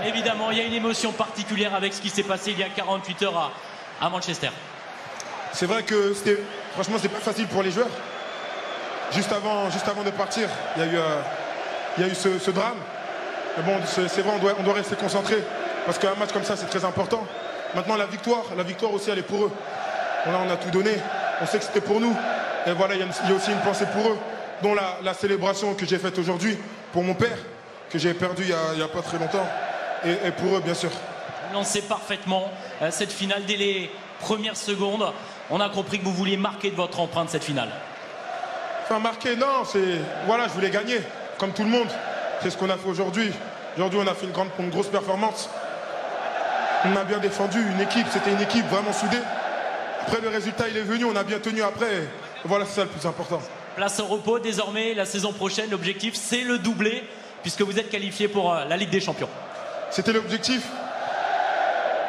Évidemment, il y a une émotion particulière avec ce qui s'est passé il y a 48 heures à Manchester. C'est vrai que franchement, c'était pas facile pour les joueurs. Juste avant de partir, il y a eu ce drame. Mais bon, c'est vrai, on doit rester concentré parce qu'un match comme ça, c'est très important. Maintenant, la victoire aussi, elle est pour eux. On a tout donné. On sait que c'était pour nous. Et voilà, il y a aussi une pensée pour eux, dont la célébration que j'ai faite aujourd'hui pour mon père, que j'ai perdu il y a pas très longtemps. Et pour eux, bien sûr. Vous lancez parfaitement cette finale dès les premières secondes. On a compris que vous vouliez marquer de votre empreinte cette finale. Enfin, marquer, non, voilà, je voulais gagner, comme tout le monde. C'est ce qu'on a fait aujourd'hui. Aujourd'hui, on a fait une grosse performance. On a bien défendu c'était une équipe vraiment soudée. Après, le résultat, il est venu, on a bien tenu après. Et voilà, c'est ça le plus important. Place au repos, désormais, la saison prochaine, l'objectif, c'est le doublé, puisque vous êtes qualifié pour la Ligue des Champions. C'était l'objectif.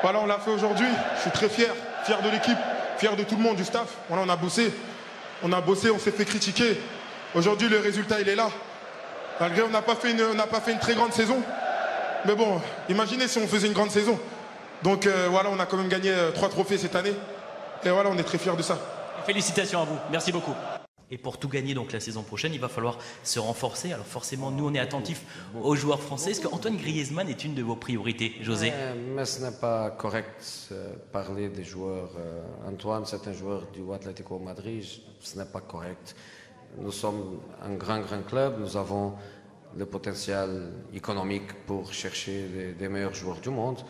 Voilà, on l'a fait aujourd'hui. Je suis très fier de l'équipe, fier de tout le monde, du staff. Voilà, on a bossé, on s'est fait critiquer. Aujourd'hui, le résultat, il est là. Malgré, on n'a pas fait une très grande saison. Mais bon, imaginez si on faisait une grande saison. Donc voilà, on a quand même gagné 3 trophées cette année. Et voilà, on est très fiers de ça. Félicitations à vous. Merci beaucoup. Et pour tout gagner donc la saison prochaine, il va falloir se renforcer. Alors forcément, nous, on est attentifs aux joueurs français. Est-ce qu'Antoine Griezmann est une de vos priorités, José? Mais ce n'est pas correct de parler des joueurs. Antoine, c'est un joueur du Atlético Madrid. Ce n'est pas correct. Nous sommes un grand club. Nous avons le potentiel économique pour chercher des meilleurs joueurs du monde.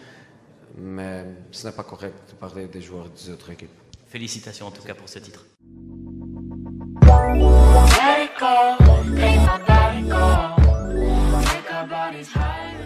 Mais ce n'est pas correct de parler des joueurs des autres équipes. Félicitations en tout cas pour ce titre. Let it go, make my body go, make our bodies high.